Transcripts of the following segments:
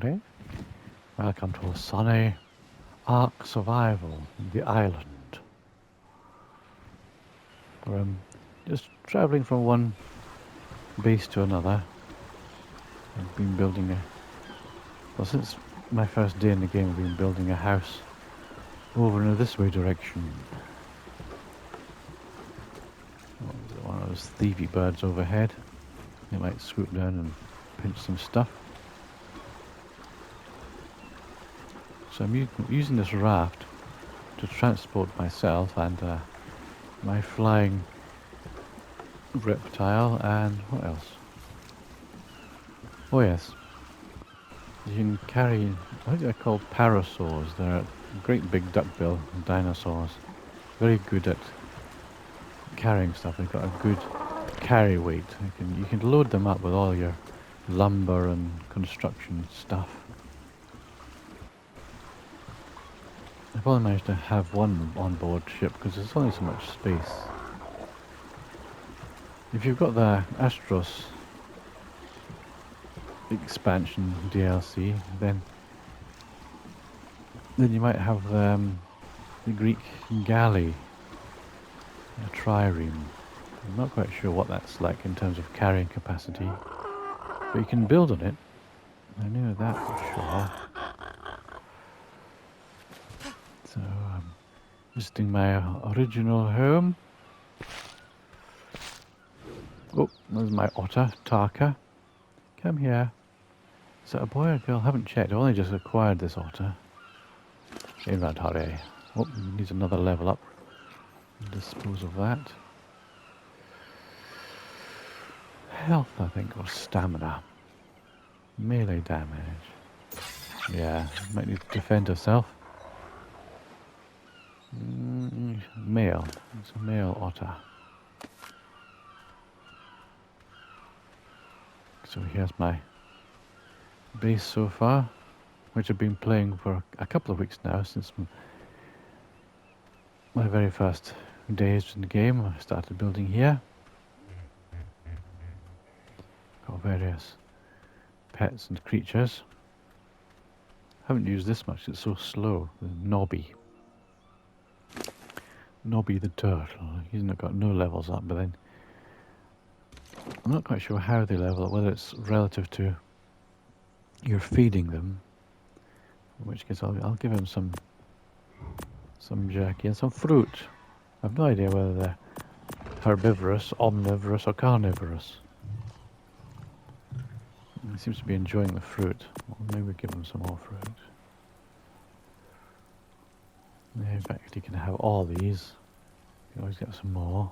everybody. Welcome to sunny Ark Survival, the island. We're just travelling from one base to another. I've been building well, since my first day in the game, I've been building a house over in this way direction. Oh, there's one of those thievy birds overhead. They might swoop down and pinch some stuff. So I'm using this raft to transport myself and my flying reptile, and what else? Oh yes, you can carry, I think they're called parasaurs. They're great big duckbill dinosaurs. Very good at carrying stuff. They've got a good carry weight. You can load them up with all your lumber and construction stuff. I've only managed to have one on board ship because there's only so much space. If you've got the Astros expansion DLC, then you might have the Greek galley, a trireme. I'm not quite sure what that's like in terms of carrying capacity, but you can build on it. I know that for sure. So I'm visiting my original home. Oh, there's my otter, Tarka. Come here. Is that a boy or a girl? I haven't checked. I've only just acquired this otter. Inventory. Oh, needs another level up. Dispose of that. Health, I think, or stamina. Melee damage. Yeah, might need to defend herself. Male. It's a male otter. So here's my base so far, which I've been playing for a couple of weeks now, since my very first days in the game. I started building here. Got various pets and creatures. Haven't used this much, it's so slow. Nobby the turtle. He's not got no levels up, but then I'm not quite sure how they level up, whether it's relative to you're feeding them, in which case I'll give him some jerky and some fruit. I've no idea whether they're herbivorous, omnivorous or carnivorous. He seems to be enjoying the fruit. Well, maybe give him some more fruit. Yeah, in fact, he can have all these. You can always get some more.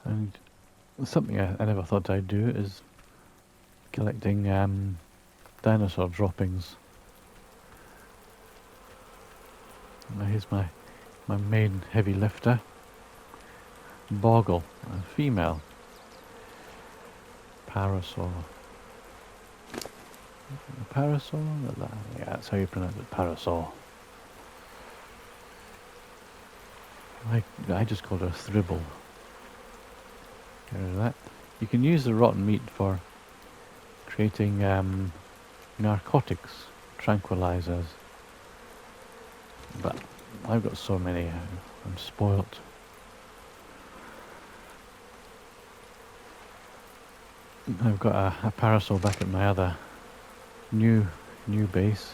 And something I never thought I'd do is collecting dinosaur droppings. Now here's my main heavy lifter, Boggle, a female parasaur. Parasaur? Yeah, that's how you pronounce it, parasaur. I just called her Thribble. Get rid of that. You can use the rotten meat for creating narcotics, tranquilizers. But I've got so many, I'm spoilt. I've got a parasaur back at my other new base,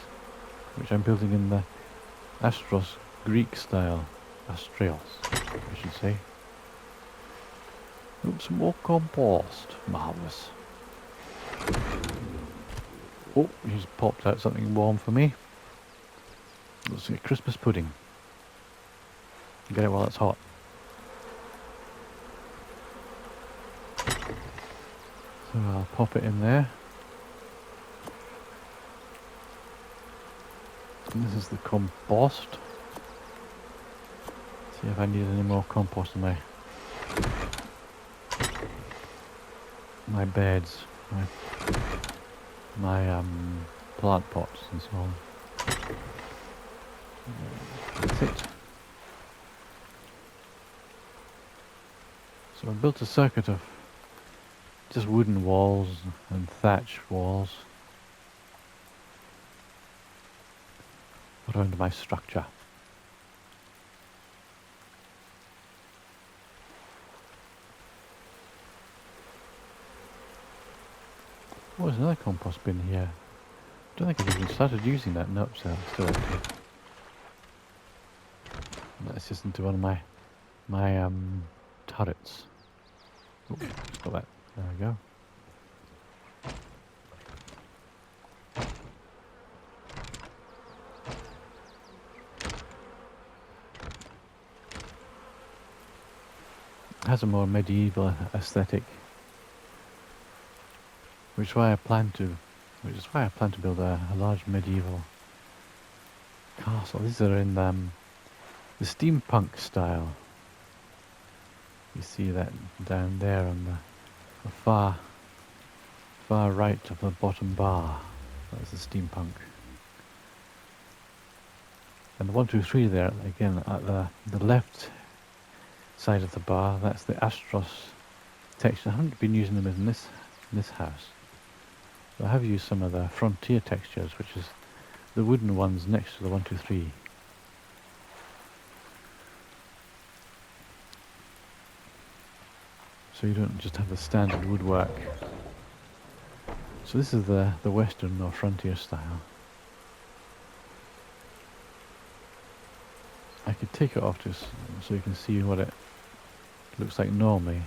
which I'm building in the Astros Greek style. Astrals, I should say. Oops, more compost. Marvellous. Oh, he's popped out something warm for me. Looks like Christmas pudding. Get it while it's hot. So I'll pop it in there. And this is the compost. See if I need any more compost in my beds, my plant pots and so on. That's it. So I built a circuit of just wooden walls and thatch walls around my structure. Oh, there's another compost bin here. Don't think I've even started using that. Nope, so it's still empty. That's just into one of my turrets. Oh, got that. There we go. It has a more medieval aesthetic, which is why I plan to build a large medieval castle. These are in the steampunk style. You see that down there on the far right of the bottom bar. That's the steampunk. And the 1, 2, 3 there, again at the left side of the bar, that's the Astros texture. I haven't been using them in this house. But I have used some of the frontier textures, which is the wooden ones next to the 1, 2, 3. So you don't just have the standard woodwork. So this is the western or frontier style. I could take it off just so you can see what it looks like normally.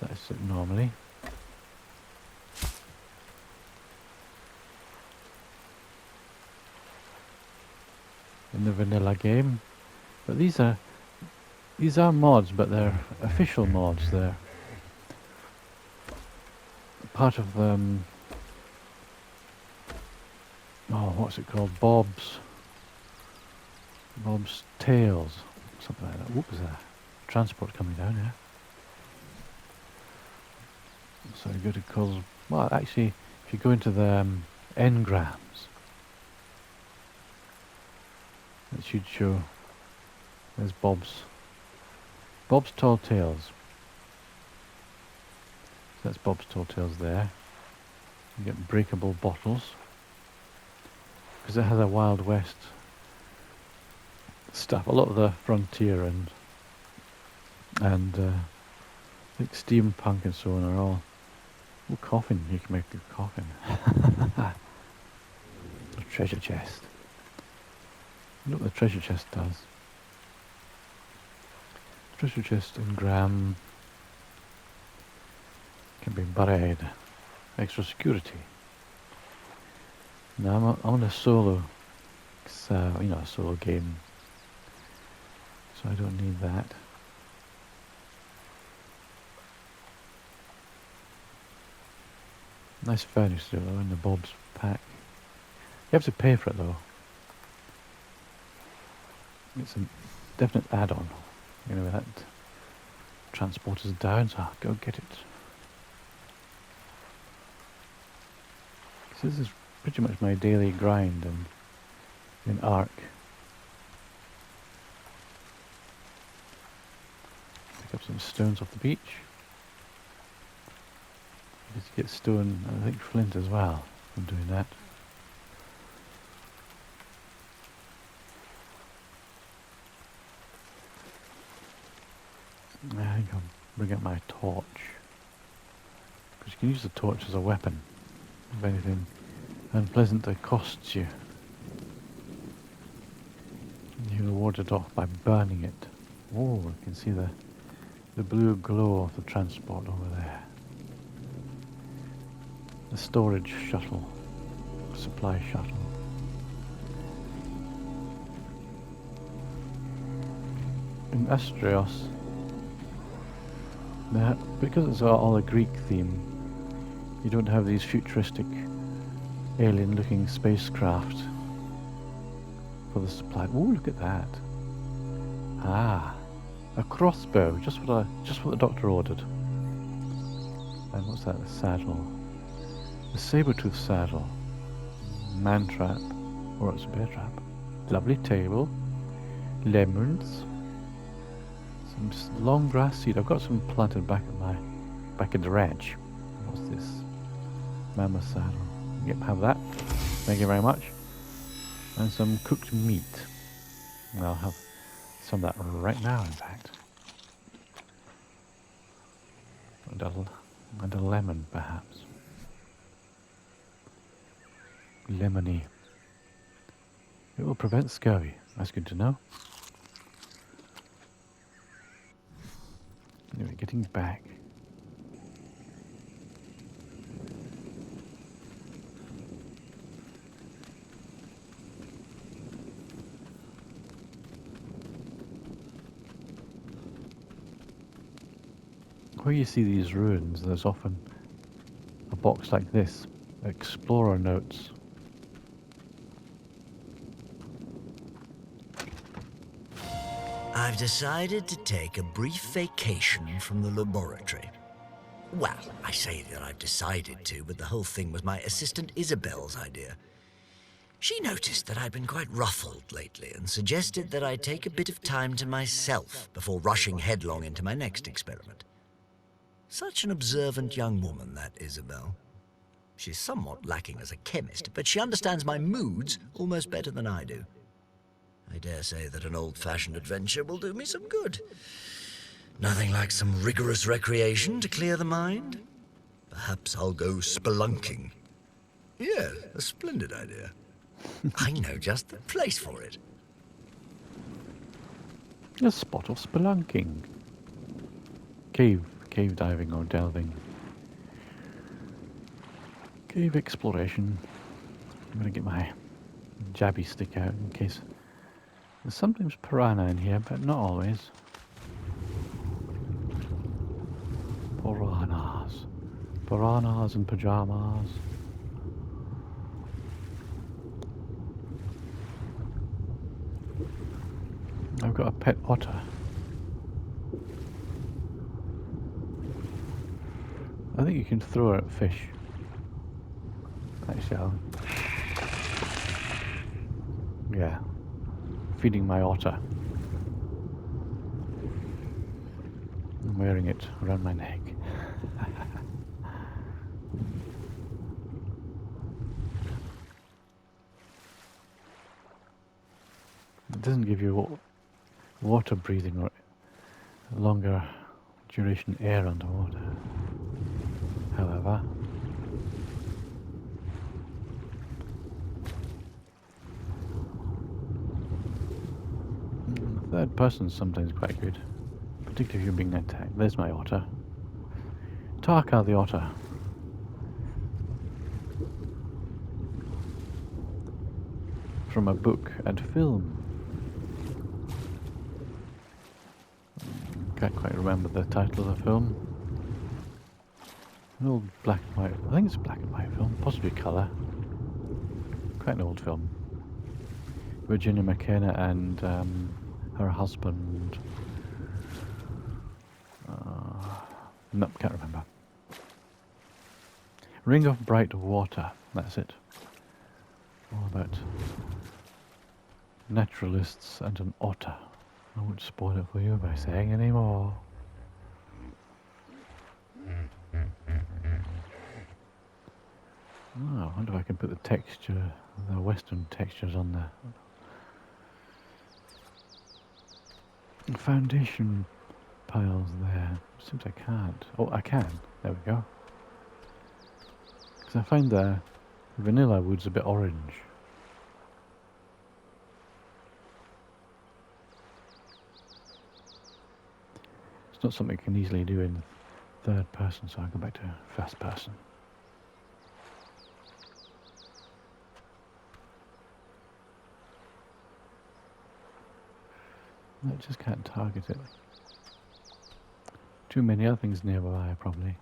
So that's it normally. In the vanilla game. But these are mods, but they're official mods. They're part of oh, what's it called? Bob's Tales, something like that. Whoop, there's a transport coming down here. So you go to well, actually, if you go into the engrams, it should show. There's Bob's Tall Tales. So that's Bob's Tall Tales there. You get breakable bottles, because it has a Wild West stuff. A lot of the frontier and I think steampunk and so on are all. Oh, coffin! You can make a coffin. A treasure chest. Look what the treasure chest does. Treasure chest in gram can be buried. Extra security. Now I'm on a solo, a solo game, so I don't need that. Nice furniture though in the Bob's pack. You have to pay for it though. It's a definite add-on. You know, that transporter's down, so I'll go get it. So this is pretty much my daily grind in Ark. Pick up some stones off the beach. Just get stone, I think flint as well, from doing that. I think I'll bring up my torch, because you can use the torch as a weapon if anything unpleasant accosts you. You reward it off by burning it. Oh, you can see the blue glow of the transport over there. The storage shuttle, supply shuttle. In Astrios, because it's all a Greek theme, you don't have these futuristic alien-looking spacecraft for the supply. Oh, look at that! Ah, a crossbow, just what the doctor ordered. And what's that? The saddle, the saber-tooth saddle, man trap, or it's a bear trap. Lovely table, lemons. Some long grass seed. I've got some planted back at back in the ranch. What's this? Mammoth saddle. Yep, have that. Thank you very much. And some cooked meat. And I'll have some of that right now, in fact. And a lemon, perhaps. Lemony. It will prevent scurvy. That's good to know. Anyway, getting back. Where you see these ruins, there's often a box like this. Explorer notes. I've decided to take a brief vacation from the laboratory. Well, I say that I've decided to, but the whole thing was my assistant Isabel's idea. She noticed that I'd been quite ruffled lately and suggested that I take a bit of time to myself before rushing headlong into my next experiment. Such an observant young woman, that Isabel. She's somewhat lacking as a chemist, but she understands my moods almost better than I do. I dare say that an old-fashioned adventure will do me some good. Nothing like some rigorous recreation to clear the mind. Perhaps I'll go spelunking. Yeah, a splendid idea. I know just the place for it. A spot of spelunking. Cave diving or delving. Cave exploration. I'm going to get my jabby stick out in case. There's sometimes piranha in here, but not always. Piranhas. Piranhas in pajamas. I've got a pet otter. I think you can throw it at fish. Actually, yeah. Feeding my otter. I'm wearing it around my neck. It doesn't give you water breathing or longer duration air underwater. However, third person is sometimes quite good, particularly if you're being attacked. There's my otter. Taka the otter. From a book and film. Can't quite remember the title of the film. An old black and white, I think it's a black and white film, possibly colour. Quite an old film. Virginia McKenna and her husband. No, can't remember. Ring of Bright Water, that's it. All about naturalists and an otter. I won't spoil it for you by saying any more. Oh, I wonder if I can put the texture, the western textures on the foundation piles there. Seems I can't. Oh, I can. There we go. Because I find the vanilla wood's a bit orange. It's not something I can easily do in third person, so I'll go back to first person. I just can't target it. Too many other things nearby, probably.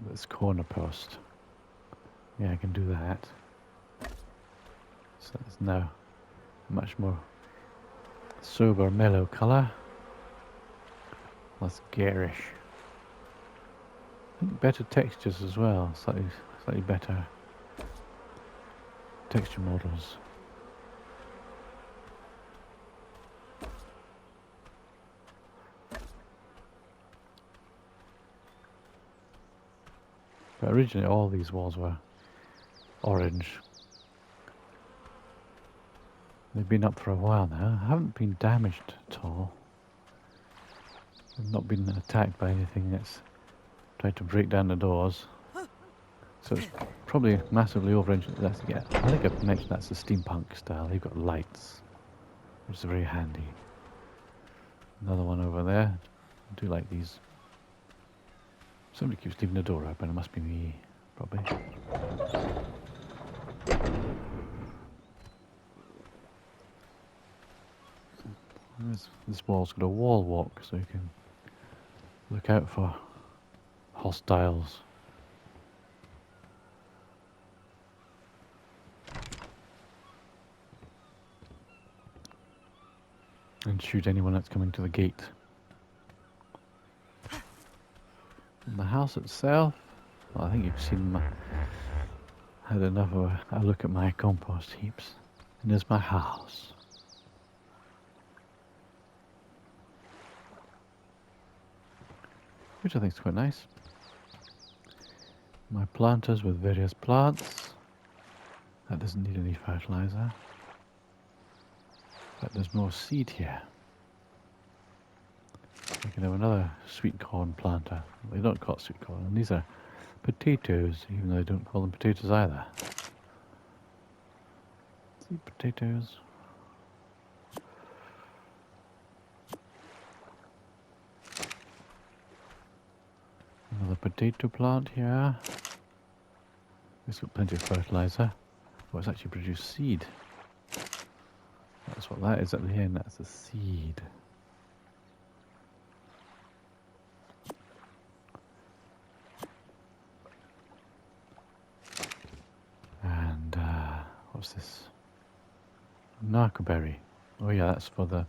This corner post. Yeah, I can do that. So it's now much more sober, mellow colour. Less garish. I think better textures as well. Slightly better texture models. But originally all these walls were orange. They've been up for a while now. Haven't been damaged at all. They've not been attacked by anything that's tried to break down the doors. So it's probably massively over-engineered. That's, yeah, I think I've mentioned that's the steampunk style. They've got lights, which is very handy. Another one over there. I do like these. Somebody keeps leaving the door open. It must be me, probably. This wall's got a wall walk, so you can look out for hostiles. And shoot anyone that's coming to the gate. And the house itself, well, I think you've seen had enough of a look at my compost heaps. And there's my house. Which I think is quite nice. My planters with various plants. That doesn't need any fertilizer. But there's more seed here. I can have another sweet corn planter. They don't call it sweet corn. And these are potatoes, even though they don't call them potatoes either. See, potatoes. Another potato plant here. This got plenty of fertilizer. Oh, it's actually produced seed. That's what that is at the end. That's a seed. And what's this? Narcoberry. Oh yeah, that's for the...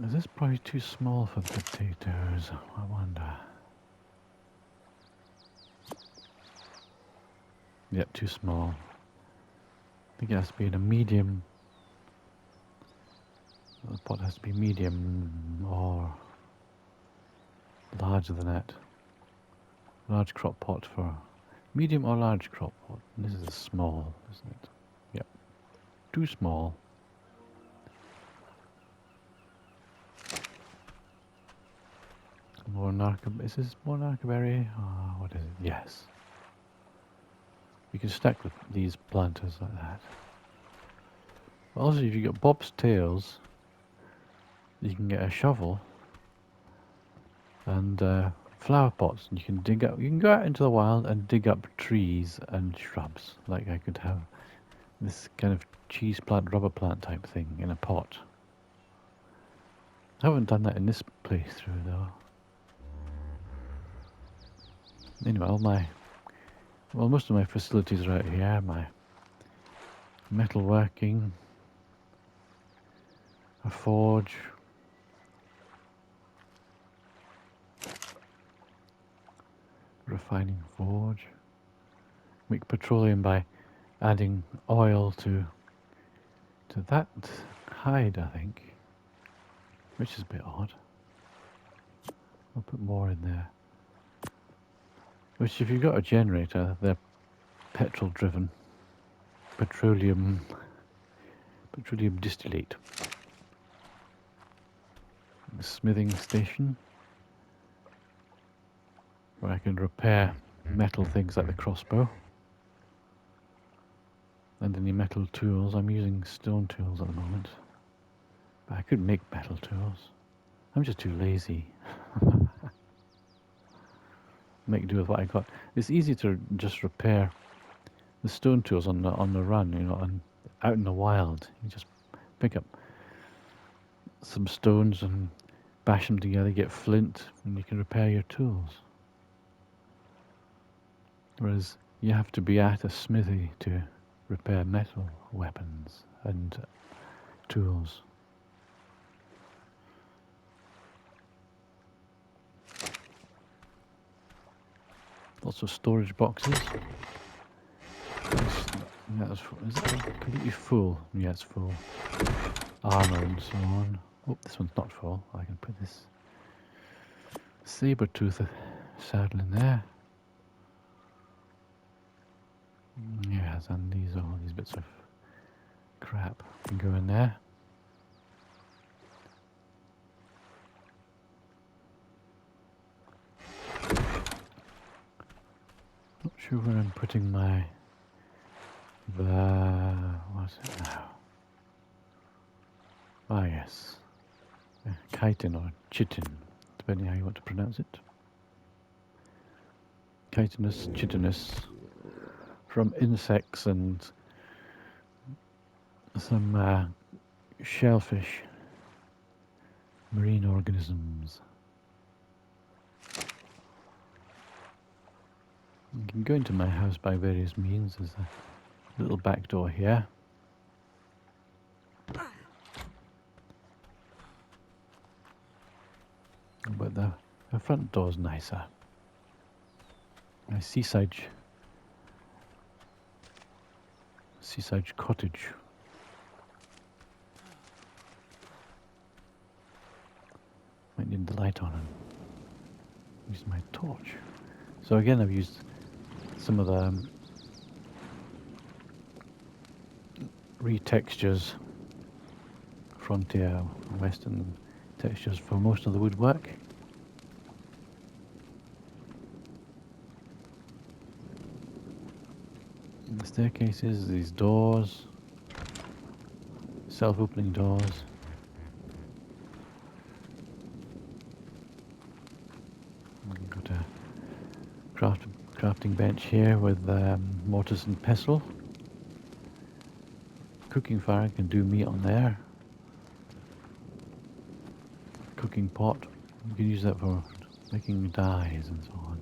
Is this probably too small for the potatoes? I wonder. Yep, too small. I think it has to be in a medium. The pot has to be medium or larger than that. Large crop pot for medium or large crop pot. This is a small, isn't it? Yep. Too small. More is this more narcoberry? Oh, what is it? Yes. You can stack with these planters like that. Also, if you get bob's tails, you can get a shovel and flower pots, and you can dig up. You can go out into the wild and dig up trees and shrubs. Like I could have this kind of cheese plant, rubber plant type thing in a pot. I haven't done that in this playthrough though. Anyway, most of my facilities are out here. My metalworking, a forge, refining forge. Make petroleum by adding oil to that hide, I think, which is a bit odd. I'll put more in there. Which, if you've got a generator, they're petrol driven. Petroleum distillate. A smithing station where I can repair metal things like the crossbow. And any metal tools. I'm using stone tools at the moment. But I could make metal tools. I'm just too lazy. Make do with what I got. It's easy to just repair the stone tools on the run, you know, and out in the wild. You just pick up some stones and bash them together, get flint, and you can repair your tools. Whereas you have to be at a smithy to repair metal weapons and tools. Lots of storage boxes. Is it completely full? Yeah, it's full. Armor and so on. Oh, this one's not full. I can put this saber tooth saddle in there. Yes, and all these bits of crap can go in there. Not sure where I'm putting my what's it now? Ah yes, chitin or chitin, depending how you want to pronounce it. Chitinous, chitinous, from insects and some shellfish, marine organisms. You can go into my house by various means. There's a little back door here. But the front door's nicer. A seaside cottage. Might need the light on and use my torch. So again, I've used some of the retextures, frontier, western textures for most of the woodwork. And the staircases, these doors, self-opening doors. I've got a crafting bench here with mortise and pestle. Cooking fire, can do meat on there. Cooking pot, you can use that for making dyes and so on.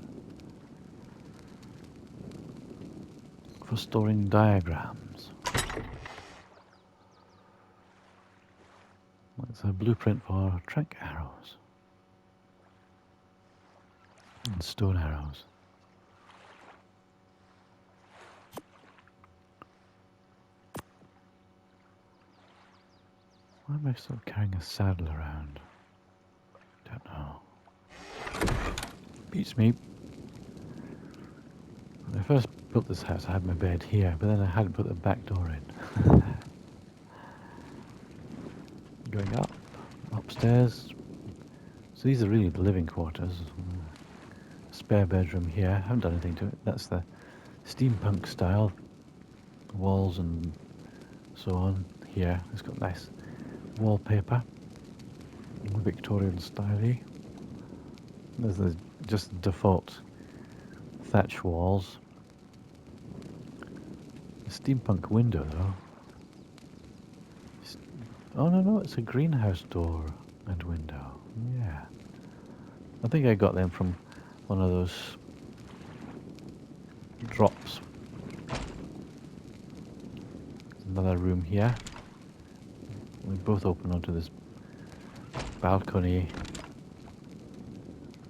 For storing diagrams. That's a blueprint for track arrows and stone arrows. Why am I still carrying a saddle around? Don't know. Beats me. When I first built this house, I had my bed here, but then I hadn't put the back door in. Going up, upstairs. So these are really the living quarters. Spare bedroom here. I haven't done anything to it. That's the steampunk style. Walls and so on here. It's got nice wallpaper. Victorian style. There's the just default thatch walls. The steampunk window though. Oh no, it's a greenhouse door and window. Yeah. I think I got them from one of those drops. There's another room here. We both open onto this balcony.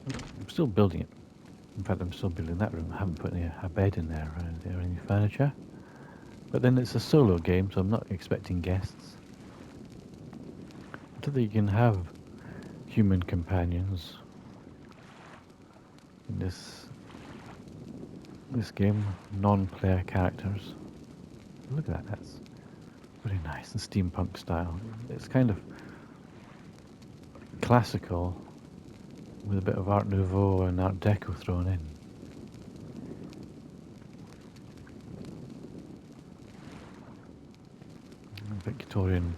I'm still building it. In fact, I'm still building that room. I haven't put a bed in there or any furniture. But then it's a solo game, so I'm not expecting guests. I don't think you can have human companions in this game. Non-player characters. Look at that. That's very nice. The steampunk style. It's kind of classical with a bit of Art Nouveau and Art Deco thrown in. Victorian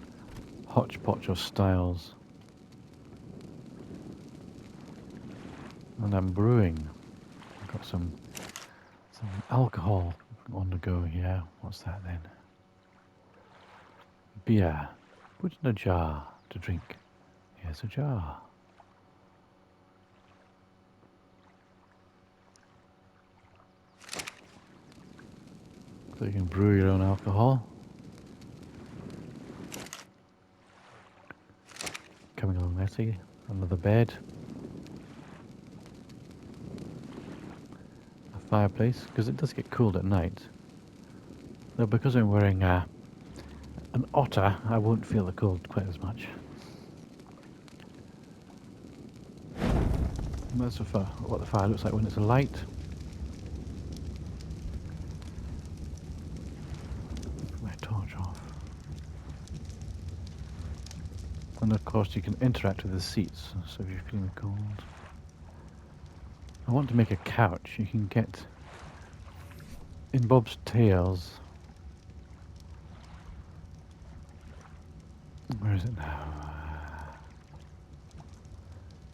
hodgepodge of styles. And I'm brewing. I've got some alcohol on the go here. What's that then? Beer. Put in a jar to drink. Here's a jar. So you can brew your own alcohol. Coming along nicely. Another bed. A fireplace, because it does get cold at night. Though because I'm wearing an otter, I won't feel the cold quite as much. That's what the fire looks like when it's alight. Put my torch off. And of course you can interact with the seats, so if you're feeling cold. I want to make a couch. You can get in Bob's Tales. Where is it now?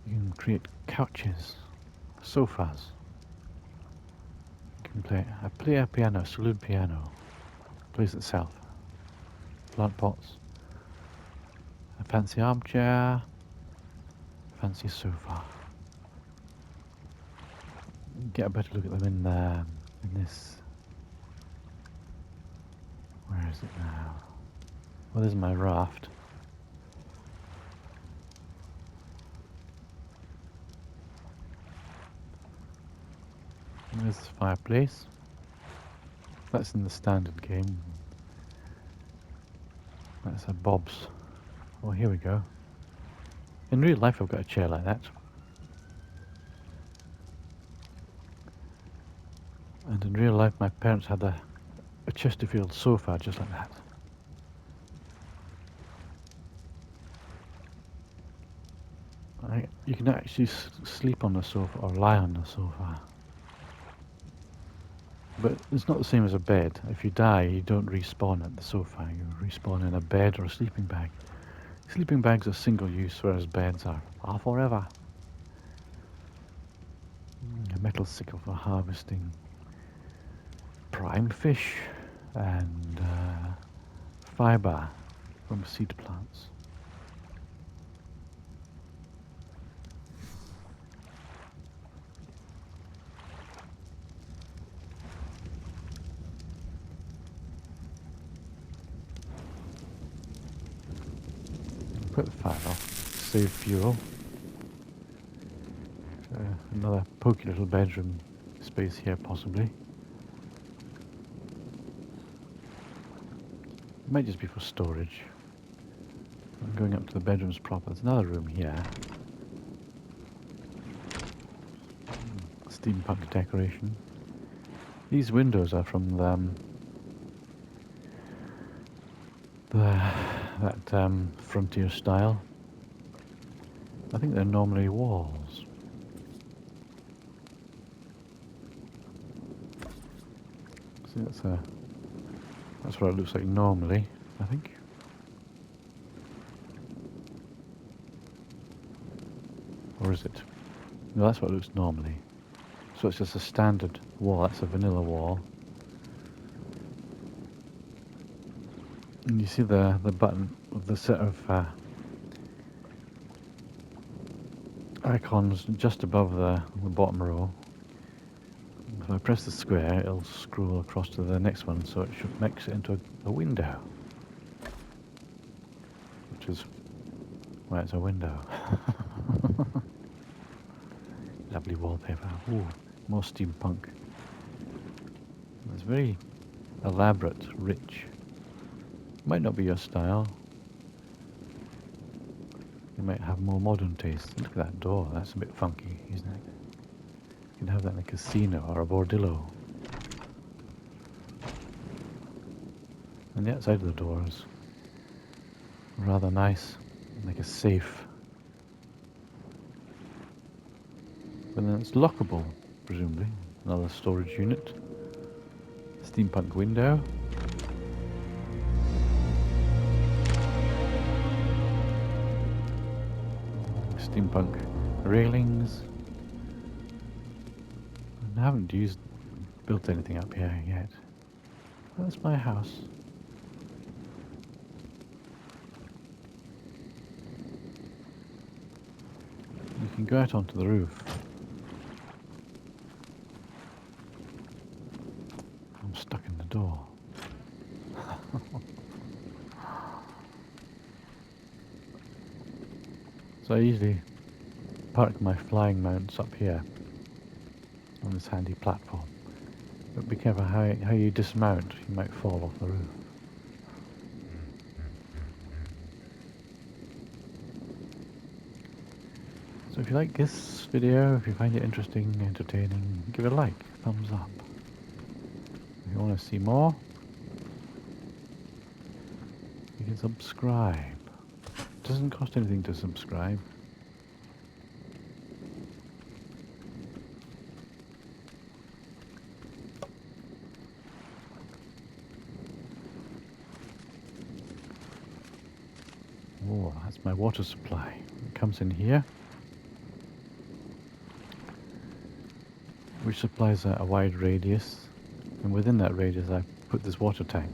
You can create couches, sofas. You can play a piano, saloon piano. Plays itself. Plant pots. A fancy armchair. Fancy sofa. Get a better look at them in this. Where is it now? Well, there's my raft. There's the fireplace. That's in the standard game. That's a Bob's. Oh, here we go. In real life, I've got a chair like that. And in real life, my parents had a Chesterfield sofa just like that. You can actually sleep on the sofa or lie on the sofa. But it's not the same as a bed. If you die, you don't respawn at the sofa. You respawn in a bed or a sleeping bag. Sleeping bags are single use, whereas beds are forever. A metal sickle for harvesting prime fish and fibre from seed plants. Put the fire off, save fuel. Another pokey little bedroom space here possibly. It might just be for storage. I'm going up to the bedrooms proper. There's another room here. Steampunk decoration. These windows are from that frontier style. I think they're normally walls. See, that's what it looks like normally, I think. Or is it? No, that's what it looks normally. So it's just a standard wall. That's a vanilla wall. And you see the button with the set of icons just above the bottom row. If I press the square, it'll scroll across to the next one, so it should make it into a window. Which is why it's a window. Lovely wallpaper. Ooh, more steampunk. It's very elaborate, rich. Might not be your style. You might have more modern taste. Look at that door. That's a bit funky, isn't it? You can have that in a casino or a bordello. And the outside of the door is rather nice, like a safe. But then it's lockable, presumably. Another storage unit. Steampunk window. Steampunk railings. I haven't built anything up here yet. Well, that's my house. You can go out onto the roof. I'm stuck in the door. So I usually park my flying mounts up here on this handy platform. But be careful how you dismount. You might fall off the roof. So if you like this video, if you find it interesting, entertaining, give it a like, thumbs up. If you want to see more, you can subscribe. It doesn't cost anything to subscribe. Oh, that's my water supply. It comes in here, which supplies a wide radius, and within that radius I put this water tank.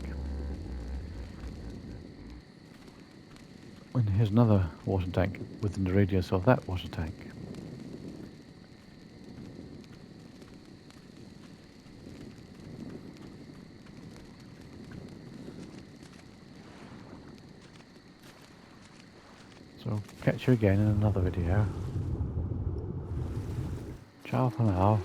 And here's another water tank within the radius of that water tank. So catch you again in another video. Ciao for now.